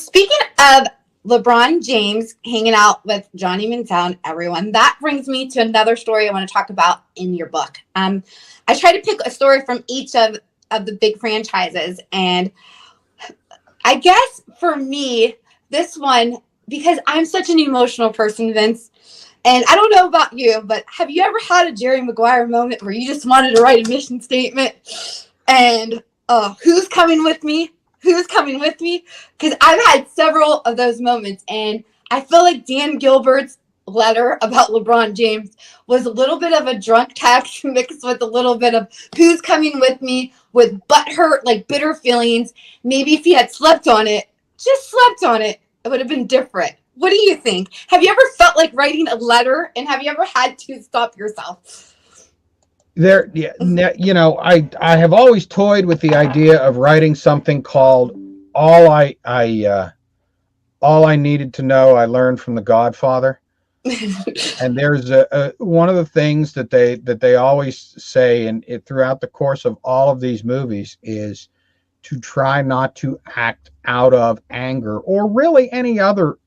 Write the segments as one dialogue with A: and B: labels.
A: Speaking of LeBron James hanging out with Johnny Manziel and everyone, that brings me to another story I want to talk about in your book. I try to pick a story from each of the big franchises, and I guess for me, this one, because I'm such an emotional person, Vince, and I don't know about you, but have you ever had a Jerry Maguire moment where you just wanted to write a mission statement and, oh, who's coming with me? Who's coming with me? Because I've had several of those moments, and I feel like Dan Gilbert's letter about LeBron James was a little bit of a drunk text mixed with a little bit of who's coming with me, with butthurt, like bitter feelings. Maybe if he had slept on it, just slept on it, it would have been different. What do you think? Have you ever felt like writing a letter, and have you ever had to stop yourself?
B: I have always toyed with the idea of writing something called all I needed to know I learned from The Godfather. And there's one of the things that they always say, and throughout the course of all of these movies, is to try not to act out of anger or really any other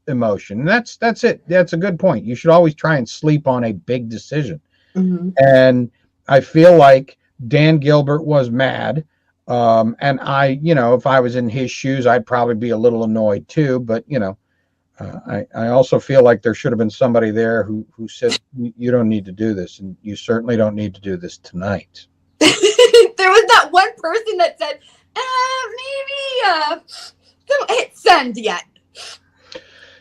B: emotion. And that's it. That's a good point. You should always try and sleep on a big decision. Mm-hmm. And I feel like Dan Gilbert was mad. And if I was in his shoes, I'd probably be a little annoyed too. But, I also feel like there should have been somebody there who said, you don't need to do this. And you certainly don't need to do this tonight.
A: There was that one person that said, maybe don't hit send yet.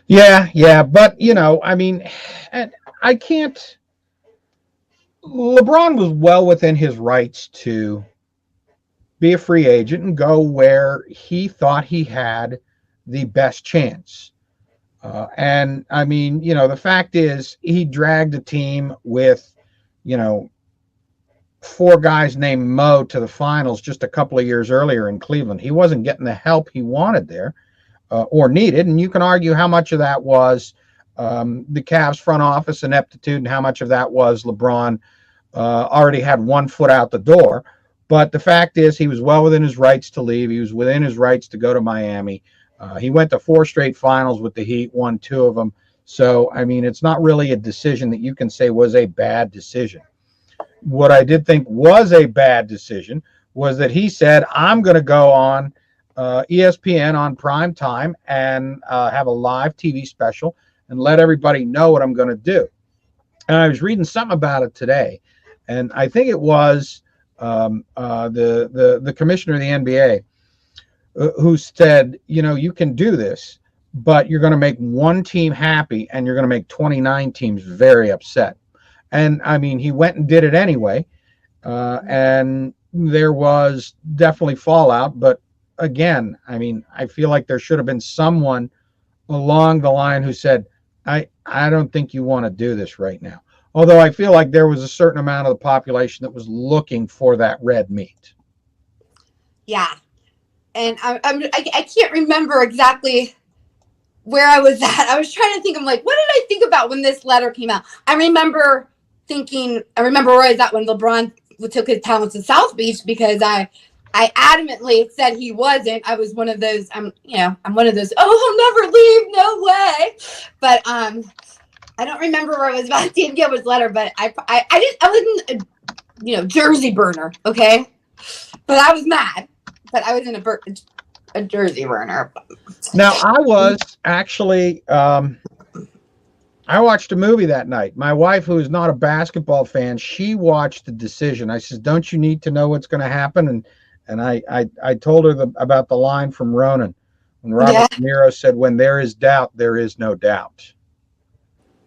B: Yeah. But, I can't. LeBron was well within his rights to be a free agent and go where he thought he had the best chance. The fact is he dragged a team with, four guys named Mo to the finals just a couple of years earlier in Cleveland. He wasn't getting the help he wanted there or needed. And you can argue how much of that was the Cavs front office ineptitude and how much of that was LeBron already had one foot out the door. But the fact is he was well within his rights to leave. He was within his rights to go to Miami. He went to 4 straight finals with the Heat, won 2 of them. So, it's not really a decision that you can say was a bad decision. What I did think was a bad decision was that he said, I'm going to go on ESPN on prime time and have a live TV special and let everybody know what I'm going to do. And I was reading something about it today, and I think it was the commissioner of the NBA who said, you can do this, but you're going to make one team happy and you're going to make 29 teams very upset. And he went and did it anyway. And there was definitely fallout. But again, I feel like there should have been someone along the line who said, I don't think you want to do this right now. Although I feel like there was a certain amount of the population that was looking for that red meat.
A: Yeah. And I can't remember exactly where I was at. I was trying to think. I'm like, what did I think about when this letter came out? I remember where I was at when LeBron took his talents to South Beach, because I adamantly said he wasn't. I was one of those. I'm one of those. Oh, he'll never leave. No way. But I don't remember where I was about Dan Gilbert's letter. But I wasn't a Jersey burner. Okay, but I was mad. But I was in a Jersey burner.
B: Now, I was actually, I watched a movie that night. My wife, who is not a basketball fan, she watched the decision. I said, don't you need to know what's going to happen? And I told her about the line from Ronan, when Robert De Niro said, when there is doubt, there is no doubt.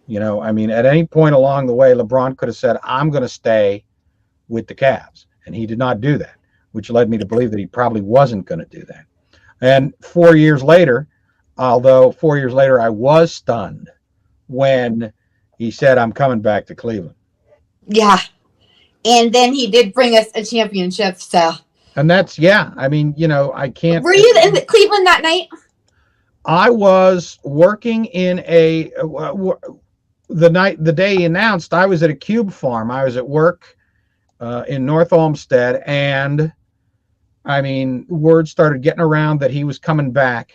B: At any point along the way, LeBron could have said, I'm going to stay with the Cavs. And he did not do that, which led me to believe that he probably wasn't going to do that. And 4 years later, although 4 years later I was stunned when he said, I'm coming back to Cleveland.
A: Yeah. And then he did bring us a championship. So.
B: And that's, I can't.
A: Were you in Cleveland that night?
B: I was working in the day he announced, I was at a cube farm. I was at work in North Olmsted, and word started getting around that he was coming back.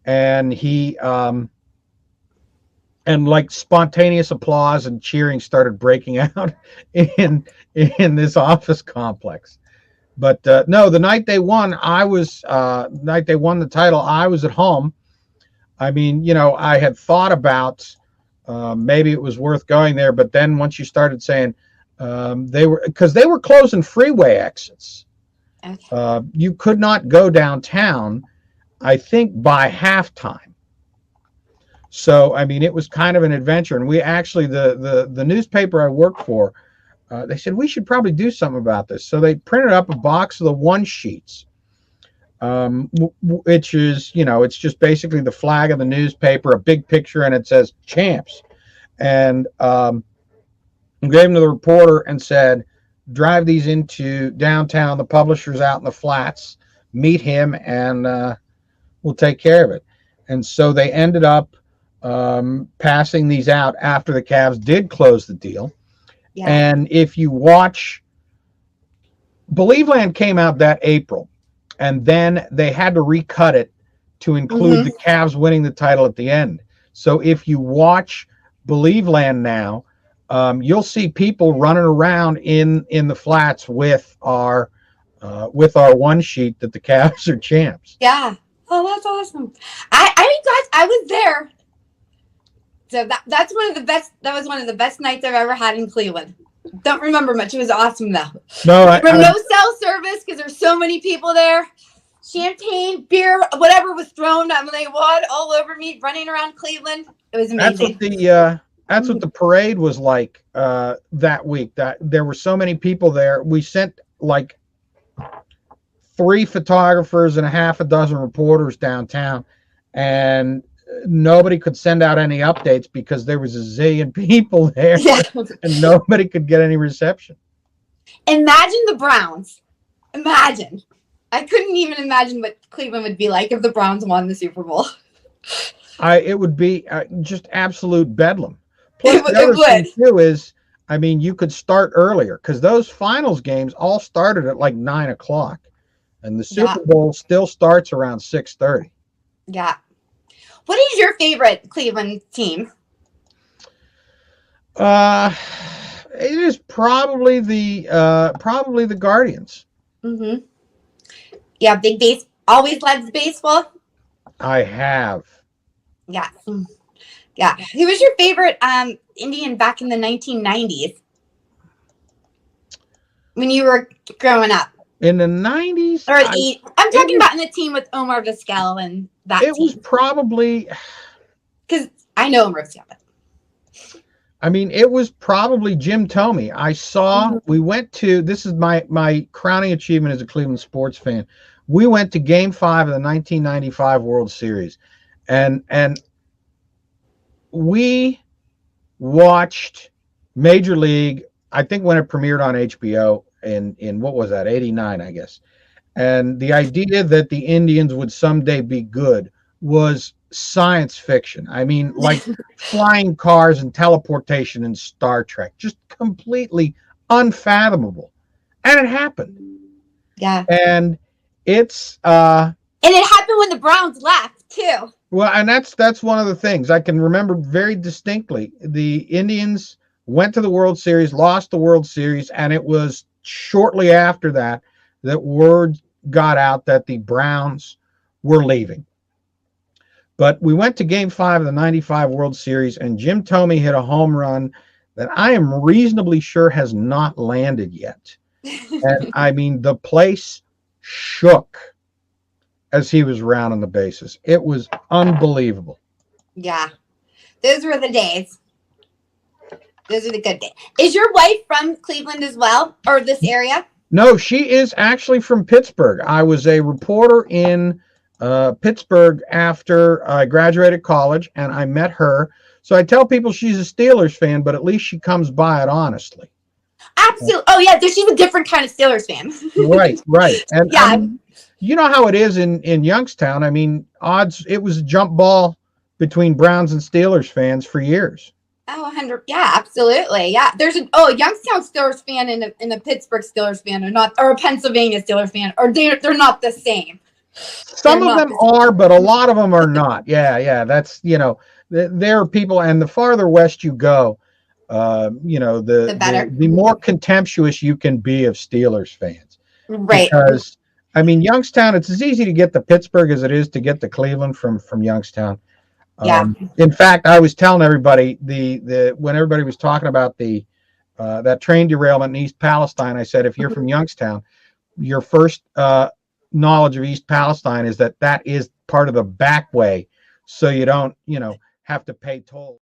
B: and he and like spontaneous applause and cheering started breaking out in this office complex. But no, the night they won, night they won the title, I was at home. I mean, I had thought about maybe it was worth going there, but then once you started saying they were closing freeway exits,
A: Okay.
B: you could not go downtown, I think, by halftime. So, I mean, it was kind of an adventure. And we actually, the newspaper I worked for, they said we should probably do something about this. So they printed up a box of the one sheets, which is, it's just basically the flag of the newspaper, a big picture, and it says champs. And gave them to the reporter and said, drive these into downtown. The publisher's out in the flats. Meet him, and we'll take care of it. And so they ended up passing these out after the Cavs did close the deal. Yeah. And if you watch, Believe Land came out that April, and then they had to recut it to include the Cavs winning the title at the end. So if you watch Believe Land now, you'll see people running around in the flats with our one sheet that the Cavs are champs.
A: Yeah. Oh, that's awesome. I mean, guys, I was there. So that's one of the best. That was one of the best nights I've ever had in Cleveland. Don't remember much. It was awesome though. No cell service because there's so many people there. Champagne, beer, whatever was thrown, they won all over me, running around Cleveland. It was amazing.
B: That's what the parade was like that week. That there were so many people there. We sent like 3 photographers and a half a dozen reporters downtown, and nobody could send out any updates because there was a zillion people there, and nobody could get any reception.
A: Imagine the Browns. Imagine. I couldn't even imagine what Cleveland would be like if the Browns won the Super Bowl.
B: It would be just absolute bedlam. Plus, the other thing too is, I mean, you could start earlier because those finals games all started at like 9:00, and the Super Bowl still starts around 6:30.
A: Yeah. What is your favorite Cleveland team?
B: It is probably the Guardians.
A: Mm-hmm. Yeah, big base. Always loves baseball.
B: I have.
A: Yeah. Yeah. Who was your favorite Indian back in the 1990s? When you were growing up?
B: In the 90s?
A: Or I'm talking about in the team with Omar Vizquel and that team. It was
B: probably...
A: Because I know Omar Vizquel.
B: I mean, it was probably Jim Thome. I saw, we went to, this is my crowning achievement as a Cleveland sports fan. We went to Game 5 of the 1995 World Series. And we watched Major League, I think when it premiered on HBO in what was that, 89, I guess. And the idea that the Indians would someday be good was science fiction. I mean, like flying cars and teleportation in Star Trek, just completely unfathomable. And it happened.
A: Yeah.
B: And it's
A: and it happened when the Browns left too.
B: Well, and that's one of the things I can remember very distinctly. The Indians went to the World Series, lost the World Series, and it was shortly after that word got out that the Browns were leaving. But we went to Game 5 of the 95 World Series, and Jim Thome hit a home run that I am reasonably sure has not landed yet. And I mean, the place shook as he was rounding the bases. It was unbelievable.
A: Yeah. Those were the days. Those are the good days. Is your wife from Cleveland as well, or this area?
B: No, she is actually from Pittsburgh. I was a reporter in Pittsburgh after I graduated college, and I met her. So I tell people she's a Steelers fan, but at least she comes by it honestly.
A: Absolutely. Oh, yeah, she's a different kind of Steelers fan.
B: Right. And
A: yeah.
B: You know how it is in Youngstown. I mean, it was a jump ball between Browns and Steelers fans for years.
A: Oh, 100. Yeah, absolutely. Yeah. There's a Youngstown Steelers fan and a Pittsburgh Steelers fan or a Pennsylvania Steelers fan, or they're not the same. They're
B: Some of
A: not
B: them
A: the
B: are, but a lot of them are not. Yeah, yeah. That's, there are people, and the farther west you go,
A: the better.
B: the more contemptuous you can be of Steelers fans.
A: Right.
B: Because, I mean, Youngstown, it's as easy to get to Pittsburgh as it is to get to Cleveland from Youngstown.
A: Yeah.
B: In fact, I was telling everybody when everybody was talking about that train derailment in East Palestine, I said, if you're from Youngstown, your first knowledge of East Palestine is that is part of the back way, so you don't have to pay toll.